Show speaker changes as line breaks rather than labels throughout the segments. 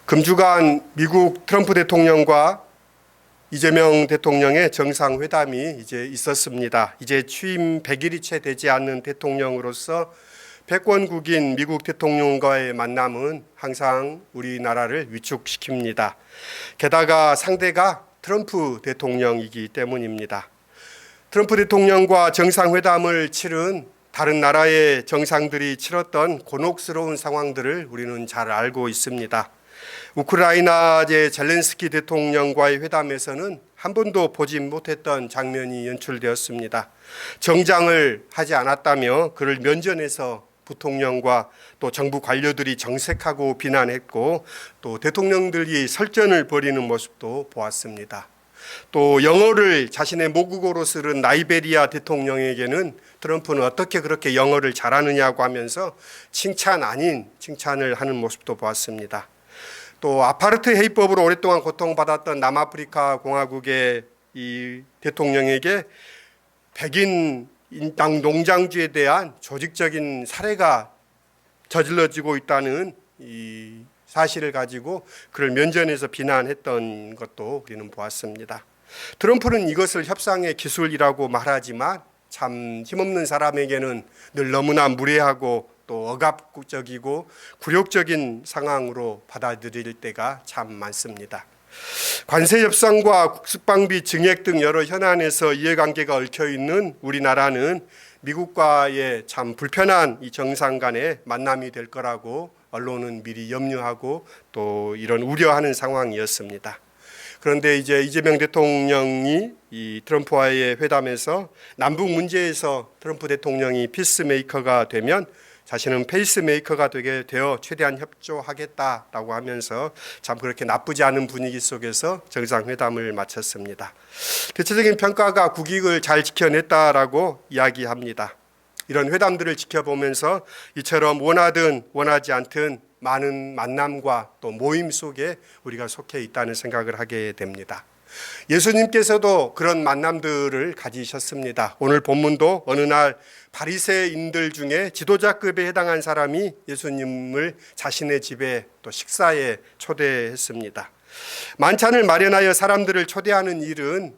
금주간 미국 트럼프 대통령과 이재명 대통령의 정상회담이 이제 있었습니다. 이제 취임 100일이 채 되지 않는 대통령으로서 패권국인 미국 대통령과의 만남은 항상 우리나라를 위축시킵니다. 게다가 상대가 트럼프 대통령이기 때문입니다. 트럼프 대통령과 정상회담을 치른 다른 나라의 정상들이 치렀던 곤혹스러운 상황들을 우리는 잘 알고 있습니다. 우크라이나의 젤렌스키 대통령과의 회담에서는 한 번도 보지 못했던 장면이 연출되었습니다. 정장을 하지 않았다며 그를 면전에서 부통령과 또 정부 관료들이 정색하고 비난했고, 또 대통령들이 설전을 벌이는 모습도 보았습니다. 또 영어를 자신의 모국어로 쓰는 나이베리아 대통령에게는 트럼프는 어떻게 그렇게 영어를 잘하느냐고 하면서 칭찬 아닌 칭찬을 하는 모습도 보았습니다. 또 아파르트 해이법으로 오랫동안 고통받았던 남아프리카 공화국의 이 대통령에게 백인 인당 농장주에 대한 조직적인 살해가 저질러지고 있다는 이 사실을 가지고 그를 면전에서 비난했던 것도 우리는 보았습니다. 트럼프는 이것을 협상의 기술이라고 말하지만 참 힘없는 사람에게는 늘 너무나 무례하고 또 억압적이고 굴욕적인 상황으로 받아들일 때가 참 많습니다. 관세 협상과 국습방비 증액 등 여러 현안에서 이해관계가 얽혀있는 우리나라는 미국과의 참 불편한 이 정상 간의 만남이 될 거라고 언론은 미리 염려하고 또 이런 우려하는 상황이었습니다. 그런데 이제 이재명 대통령이 이 트럼프와의 회담에서 남북 문제에서 트럼프 대통령이 피스메이커가 되면 자신은 페이스메이커가 되게 되어 최대한 협조하겠다라고 하면서 참 그렇게 나쁘지 않은 분위기 속에서 정상회담을 마쳤습니다. 대체적인 평가가 국익을 잘 지켜냈다라고 이야기합니다. 이런 회담들을 지켜보면서 이처럼 원하든 원하지 않든 많은 만남과 또 모임 속에 우리가 속해 있다는 생각을 하게 됩니다. 예수님께서도 그런 만남들을 가지셨습니다. 오늘 본문도 어느 날 바리새인들 중에 지도자급에 해당한 사람이 예수님을 자신의 집에 또 식사에 초대했습니다. 만찬을 마련하여 사람들을 초대하는 일은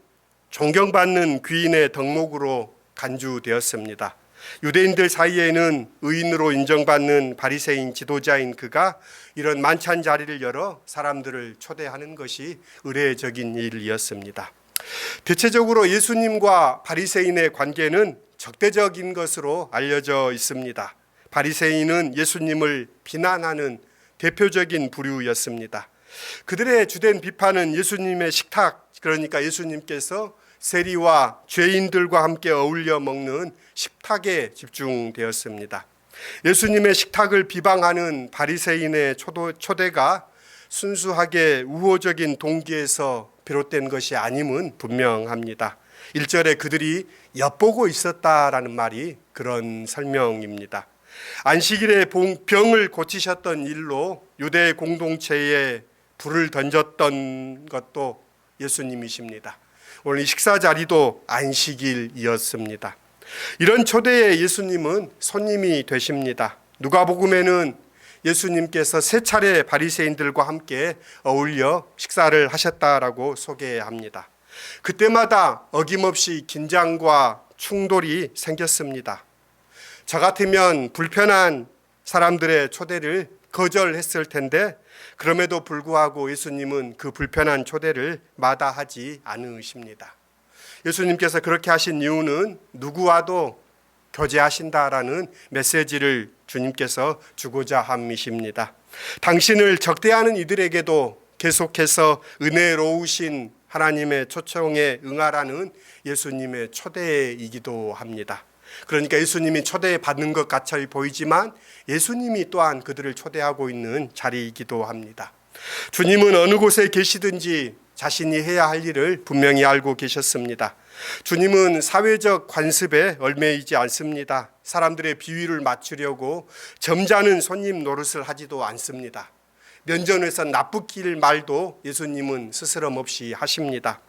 존경받는 귀인의 덕목으로 간주되었습니다. 유대인들 사이에는 의인으로 인정받는 바리새인 지도자인 그가 이런 만찬 자리를 열어 사람들을 초대하는 것이 의례적인 일이었습니다. 대체적으로 예수님과 바리새인의 관계는 적대적인 것으로 알려져 있습니다. 바리새인은 예수님을 비난하는 대표적인 부류였습니다. 그들의 주된 비판은 예수님의 식탁, 그러니까 예수님께서 세리와 죄인들과 함께 어울려 먹는 식탁에 집중되었습니다. 예수님의 식탁을 비방하는 바리새인의 초대가 순수하게 우호적인 동기에서 비롯된 것이 아님은 분명합니다. 1절에 그들이 엿보고 있었다라는 말이 그런 설명입니다. 안식일에 병을 고치셨던 일로 유대 공동체에 불을 던졌던 것도 예수님이십니다. 오늘 이 식사 자리도 안식일이었습니다. 이런 초대에 예수님은 손님이 되십니다. 누가복음에는 예수님께서 세 차례 바리새인들과 함께 어울려 식사를 하셨다라고 소개합니다. 그때마다 어김없이 긴장과 충돌이 생겼습니다. 저 같으면 불편한 사람들의 초대를 거절했을 텐데 그럼에도 불구하고 예수님은 그 불편한 초대를 마다하지 않으십니다. 예수님께서 그렇게 하신 이유는 누구와도 교제하신다라는 메시지를 주님께서 주고자 함이십니다. 당신을 적대하는 이들에게도 계속해서 은혜로우신 하나님의 초청에 응하라는 예수님의 초대이기도 합니다. 그러니까 예수님이 초대받는 것 같이 보이지만 예수님이 또한 그들을 초대하고 있는 자리이기도 합니다. 주님은 어느 곳에 계시든지 자신이 해야 할 일을 분명히 알고 계셨습니다. 주님은 사회적 관습에 얽매이지 않습니다. 사람들의 비위를 맞추려고 점잖은 손님 노릇을 하지도 않습니다. 면전에서 나쁘길 말도 예수님은 스스럼 없이 하십니다.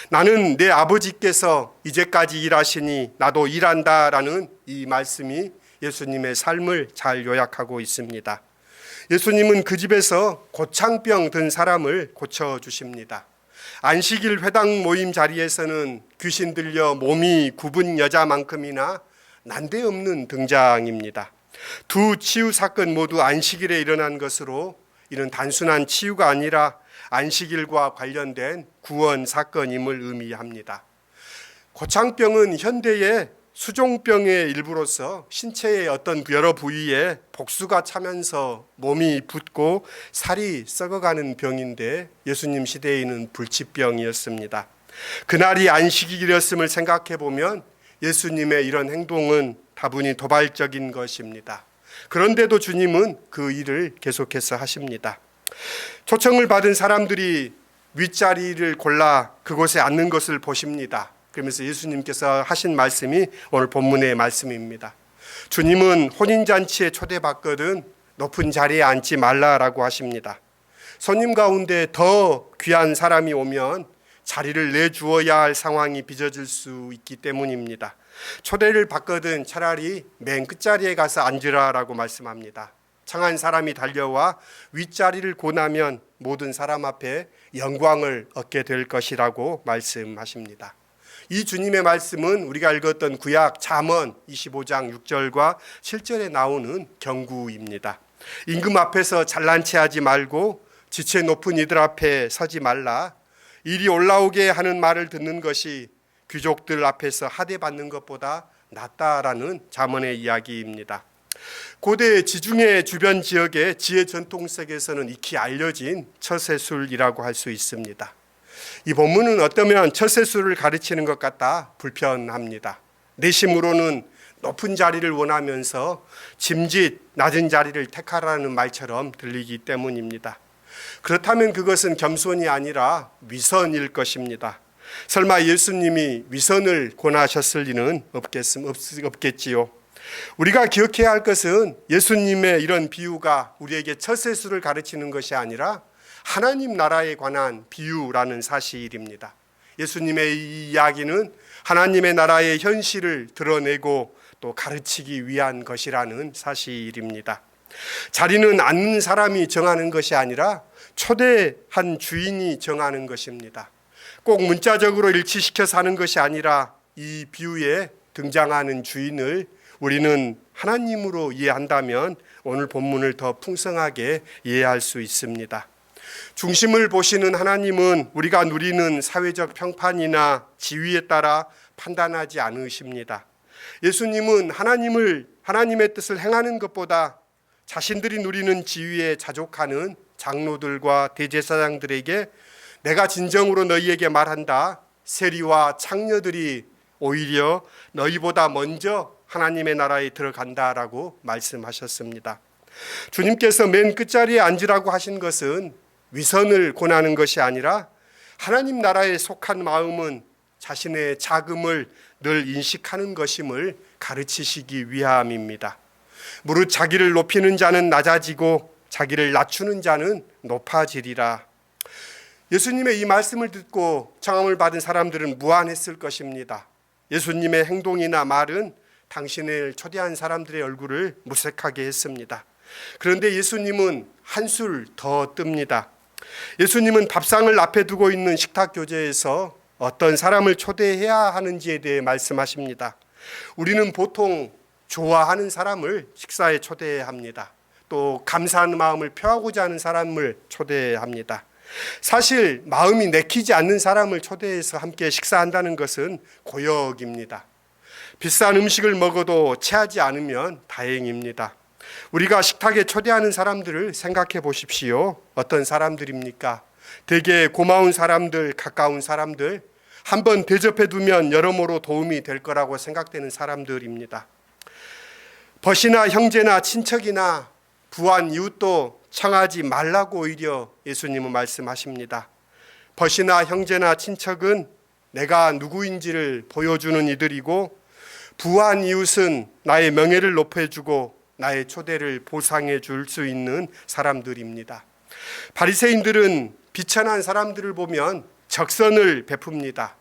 나는 내 아버지께서 이제까지 일하시니 나도 일한다라는 이 말씀이 예수님의 삶을 잘 요약하고 있습니다. 예수님은 그 집에서 고창병 든 사람을 고쳐주십니다. 안식일 회당 모임 자리에서는 귀신 들려 몸이 굽은 여자만큼이나 난데없는 등장입니다. 두 치유 사건 모두 안식일에 일어난 것으로 이는 단순한 치유가 아니라 안식일과 관련된 구원 사건임을 의미합니다. 고창병은 현대의 수종병의 일부로서 신체의 어떤 여러 부위에 복수가 차면서 몸이 붓고 살이 썩어가는 병인데 예수님 시대에는 불치병이었습니다. 그날이 안식일이었음을 생각해 보면 예수님의 이런 행동은 다분히 도발적인 것입니다. 그런데도 주님은 그 일을 계속해서 하십니다. 초청을 받은 사람들이 윗자리를 골라 그곳에 앉는 것을 보십니다. 그러면서 예수님께서 하신 말씀이 오늘 본문의 말씀입니다. 주님은 혼인잔치에 초대받거든 높은 자리에 앉지 말라라고 하십니다. 손님 가운데 더 귀한 사람이 오면 자리를 내주어야 할 상황이 빚어질 수 있기 때문입니다. 초대를 받거든 차라리 맨 끝자리에 가서 앉으라라고 말씀합니다. 청한 사람이 달려와 윗자리를 고나면 모든 사람 앞에 영광을 얻게 될 것이라고 말씀하십니다. 이 주님의 말씀은 우리가 읽었던 구약 잠언 25장 6절과 7절에 나오는 경고입니다. 임금 앞에서 잘난 체 하지 말고 지체 높은 이들 앞에 서지 말라. 이리 올라오게 하는 말을 듣는 것이 귀족들 앞에서 하대받는 것보다 낫다라는 잠언의 이야기입니다. 고대 지중해 주변 지역의 지혜 전통책에서는 익히 알려진 처세술이라고 할 수 있습니다. 이 본문은 어쩌면 처세술을 가르치는 것 같다 불편합니다. 내심으로는 높은 자리를 원하면서 짐짓 낮은 자리를 택하라는 말처럼 들리기 때문입니다. 그렇다면 그것은 겸손이 아니라 위선일 것입니다. 설마 예수님이 위선을 권하셨을 리는 없겠지요. 우리가 기억해야 할 것은 예수님의 이런 비유가 우리에게 처세술을 가르치는 것이 아니라 하나님 나라에 관한 비유라는 사실입니다. 예수님의 이 이야기는 하나님의 나라의 현실을 드러내고 또 가르치기 위한 것이라는 사실입니다. 자리는 앉는 사람이 정하는 것이 아니라 초대한 주인이 정하는 것입니다. 꼭 문자적으로 일치시켜서 하는 것이 아니라 이 비유에 등장하는 주인을 우리는 하나님으로 이해한다면 오늘 본문을 더 풍성하게 이해할 수 있습니다. 중심을 보시는 하나님은 우리가 누리는 사회적 평판이나 지위에 따라 판단하지 않으십니다. 예수님은 하나님의 뜻을 행하는 것보다 자신들이 누리는 지위에 자족하는 장로들과 대제사장들에게 내가 진정으로 너희에게 말한다. 세리와 창녀들이 오히려 너희보다 먼저 하나님의 나라에 들어간다라고 말씀하셨습니다. 주님께서 맨 끝자리에 앉으라고 하신 것은 위선을 권하는 것이 아니라 하나님 나라에 속한 마음은 자신의 자금을 늘 인식하는 것임을 가르치시기 위함입니다. 무릇 자기를 높이는 자는 낮아지고 자기를 낮추는 자는 높아지리라. 예수님의 이 말씀을 듣고 청함을 받은 사람들은 무안했을 것입니다. 예수님의 행동이나 말은 당신을 초대한 사람들의 얼굴을 무색하게 했습니다. 그런데 예수님은 한술 더 뜹니다. 예수님은 밥상을 앞에 두고 있는 식탁 교제에서 어떤 사람을 초대해야 하는지에 대해 말씀하십니다. 우리는 보통 좋아하는 사람을 식사에 초대합니다. 또 감사하는 마음을 표하고자 하는 사람을 초대합니다. 사실 마음이 내키지 않는 사람을 초대해서 함께 식사한다는 것은 고역입니다. 비싼 음식을 먹어도 체하지 않으면 다행입니다. 우리가 식탁에 초대하는 사람들을 생각해 보십시오. 어떤 사람들입니까? 되게 고마운 사람들, 가까운 사람들, 한번 대접해 두면 여러모로 도움이 될 거라고 생각되는 사람들입니다. 벗이나 형제나 친척이나 부한 이웃도 청하지 말라고 오히려 예수님은 말씀하십니다. 벗이나 형제나 친척은 내가 누구인지를 보여주는 이들이고 부한 이웃은 나의 명예를 높여주고 나의 초대를 보상해 줄 수 있는 사람들입니다. 바리새인들은 비천한 사람들을 보면 적선을 베풉니다.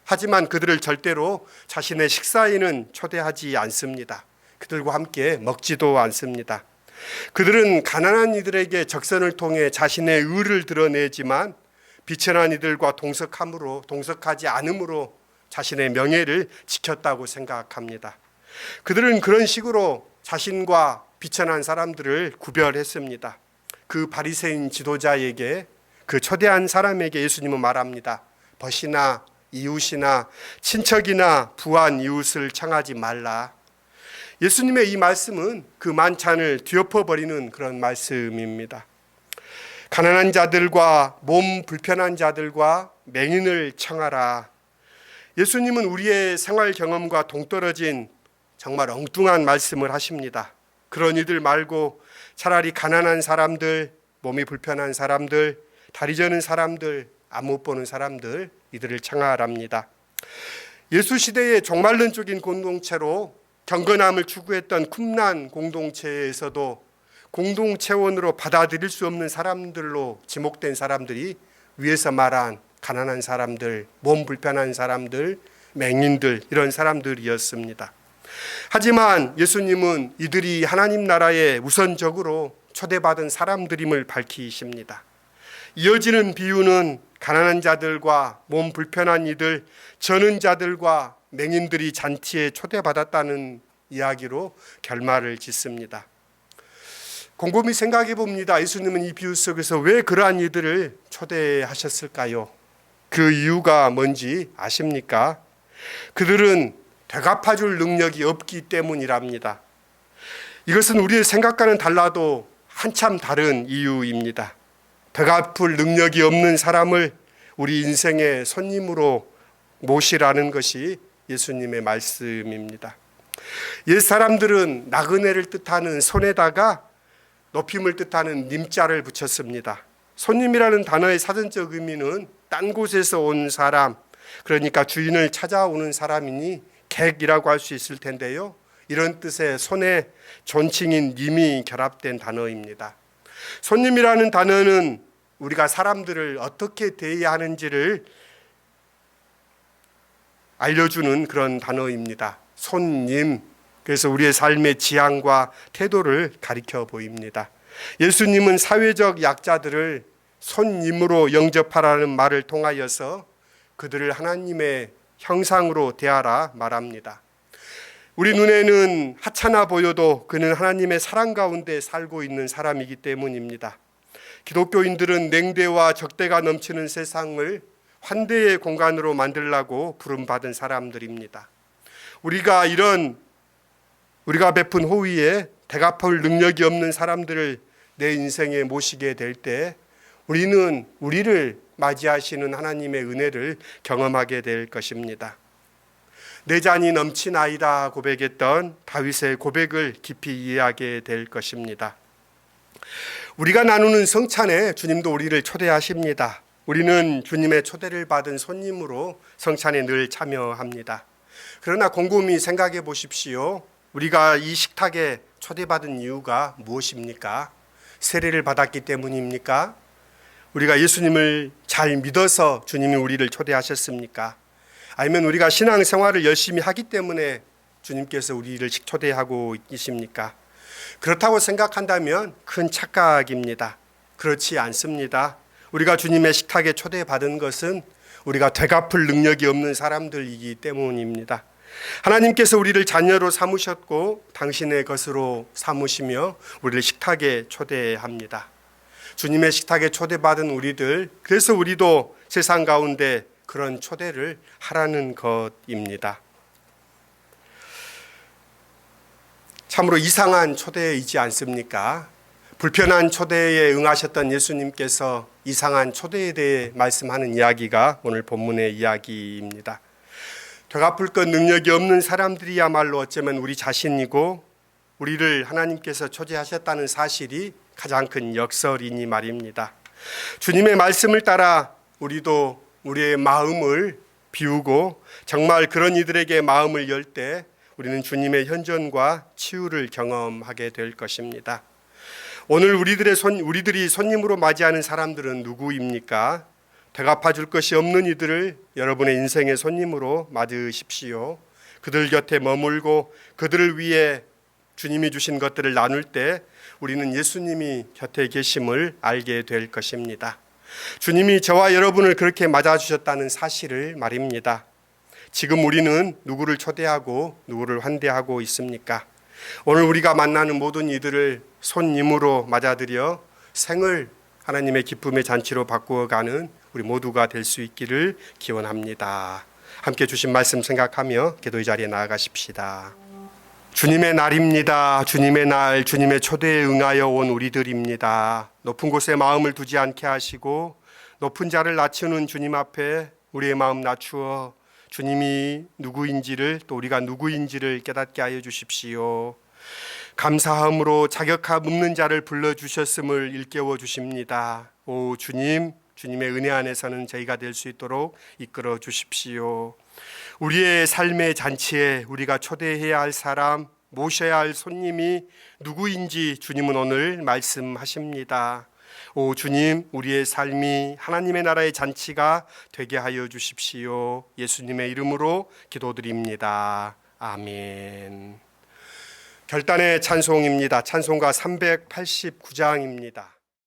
하지만 그들을 절대로 자신의 식사에는 초대하지 않습니다. 그들과 함께 먹지도 않습니다. 그들은 가난한 이들에게 적선을 통해 자신의 의를 드러내지만 비천한 이들과 동석하지 않음으로 자신의 명예를 지켰다고 생각합니다. 그들은 그런 식으로 자신과 비천한 사람들을 구별했습니다. 그 바리새인 지도자에게, 그 초대한 사람에게 예수님은 말합니다. 벗이나 이웃이나 친척이나 부한 이웃을 청하지 말라. 예수님의 이 말씀은 그 만찬을 뒤엎어버리는 그런 말씀입니다. 가난한 자들과 몸 불편한 자들과 맹인을 청하라. 예수님은 우리의 생활 경험과 동떨어진 정말 엉뚱한 말씀을 하십니다. 그런 이들 말고 차라리 가난한 사람들, 몸이 불편한 사람들, 다리 저는 사람들, 안 못 보는 사람들, 이들을 청하랍니다. 예수 시대의 종말론적인 공동체로 경건함을 추구했던 쿰란 공동체에서도 공동체원으로 받아들일 수 없는 사람들로 지목된 사람들이 위에서 말한 가난한 사람들, 몸 불편한 사람들, 맹인들, 이런 사람들이었습니다. 하지만 예수님은 이들이 하나님 나라에 우선적으로 초대받은 사람들임을 밝히십니다. 이어지는 비유는 가난한 자들과 몸 불편한 이들, 저는 자들과 맹인들이 잔치에 초대받았다는 이야기로 결말을 짓습니다. 곰곰이 생각해 봅니다. 예수님은 이 비유 속에서 왜 그러한 이들을 초대하셨을까요? 그 이유가 뭔지 아십니까? 그들은 되갚아줄 능력이 없기 때문이랍니다. 이것은 우리의 생각과는 달라도 한참 다른 이유입니다. 되갚을 능력이 없는 사람을 우리 인생의 손님으로 모시라는 것이 예수님의 말씀입니다. 옛 사람들은 나그네를 뜻하는 손에다가 높임을 뜻하는 님자를 붙였습니다. 손님이라는 단어의 사전적 의미는 딴 곳에서 온 사람, 그러니까 주인을 찾아오는 사람이니 객이라고 할 수 있을 텐데요. 이런 뜻의 손에 존칭인 님이 결합된 단어입니다. 손님이라는 단어는 우리가 사람들을 어떻게 대해야 하는지를 알려주는 그런 단어입니다. 손님, 그래서 우리의 삶의 지향과 태도를 가리켜 보입니다. 예수님은 사회적 약자들을 손님으로 영접하라는 말을 통하여서 그들을 하나님의 형상으로 대하라 말합니다. 우리 눈에는 하찮아 보여도 그는 하나님의 사랑 가운데 살고 있는 사람이기 때문입니다. 기독교인들은 냉대와 적대가 넘치는 세상을 환대의 공간으로 만들라고 부름받은 사람들입니다. 우리가 베푼 호의에 대갚을 능력이 없는 사람들을 내 인생에 모시게 될 때 우리는 우리를 맞이하시는 하나님의 은혜를 경험하게 될 것입니다. 내 잔이 넘치나이다 고백했던 다윗의 고백을 깊이 이해하게 될 것입니다. 우리가 나누는 성찬에 주님도 우리를 초대하십니다. 우리는 주님의 초대를 받은 손님으로 성찬에 늘 참여합니다. 그러나 곰곰이 생각해 보십시오. 우리가 이 식탁에 초대받은 이유가 무엇입니까? 세례를 받았기 때문입니까? 우리가 예수님을 잘 믿어서 주님이 우리를 초대하셨습니까? 아니면 우리가 신앙생활을 열심히 하기 때문에 주님께서 우리를 초대하고 계십니까? 그렇다고 생각한다면 큰 착각입니다. 그렇지 않습니다. 우리가 주님의 식탁에 초대받은 것은 우리가 되갚을 능력이 없는 사람들이기 때문입니다. 하나님께서 우리를 자녀로 삼으셨고 당신의 것으로 삼으시며 우리를 식탁에 초대합니다. 주님의 식탁에 초대받은 우리들, 그래서 우리도 세상 가운데 그런 초대를 하라는 것입니다. 참으로 이상한 초대이지 않습니까? 불편한 초대에 응하셨던 예수님께서 이상한 초대에 대해 말씀하는 이야기가 오늘 본문의 이야기입니다. 되갚을 것 능력이 없는 사람들이야말로 어쩌면 우리 자신이고 우리를 하나님께서 초대하셨다는 사실이 가장 큰 역설이니 말입니다. 주님의 말씀을 따라 우리도 우리의 마음을 비우고 정말 그런 이들에게 마음을 열 때 우리는 주님의 현존과 치유를 경험하게 될 것입니다. 오늘 우리들이 손님으로 맞이하는 사람들은 누구입니까? 되갚아줄 것이 없는 이들을 여러분의 인생의 손님으로 맞으십시오. 그들 곁에 머물고 그들을 위해 주님이 주신 것들을 나눌 때 우리는 예수님이 곁에 계심을 알게 될 것입니다. 주님이 저와 여러분을 그렇게 맞아주셨다는 사실을 말입니다. 지금 우리는 누구를 초대하고 누구를 환대하고 있습니까? 오늘 우리가 만나는 모든 이들을 손님으로 맞아들여 생을 하나님의 기쁨의 잔치로 바꾸어가는 우리 모두가 될 수 있기를 기원합니다. 함께 주신 말씀 생각하며 기도의 자리에 나아가십시다. 주님의 날입니다. 주님의 날, 주님의 초대에 응하여 온 우리들입니다. 높은 곳에 마음을 두지 않게 하시고 높은 자를 낮추는 주님 앞에 우리의 마음 낮추어 주님이 누구인지를, 또 우리가 누구인지를 깨닫게 하여 주십시오. 감사함으로 자격함 없는 자를 불러주셨음을 일깨워 주십니다. 오 주님, 주님의 은혜 안에서는 저희가 될 수 있도록 이끌어 주십시오. 우리의 삶의 잔치에 우리가 초대해야 할 사람, 모셔야 할 손님이 누구인지 주님은 오늘 말씀하십니다. 오 주님, 우리의 삶이 하나님의 나라의 잔치가 되게 하여 주십시오. 예수님의 이름으로 기도드립니다. 아멘. 결단의 찬송입니다. 찬송가 389장입니다.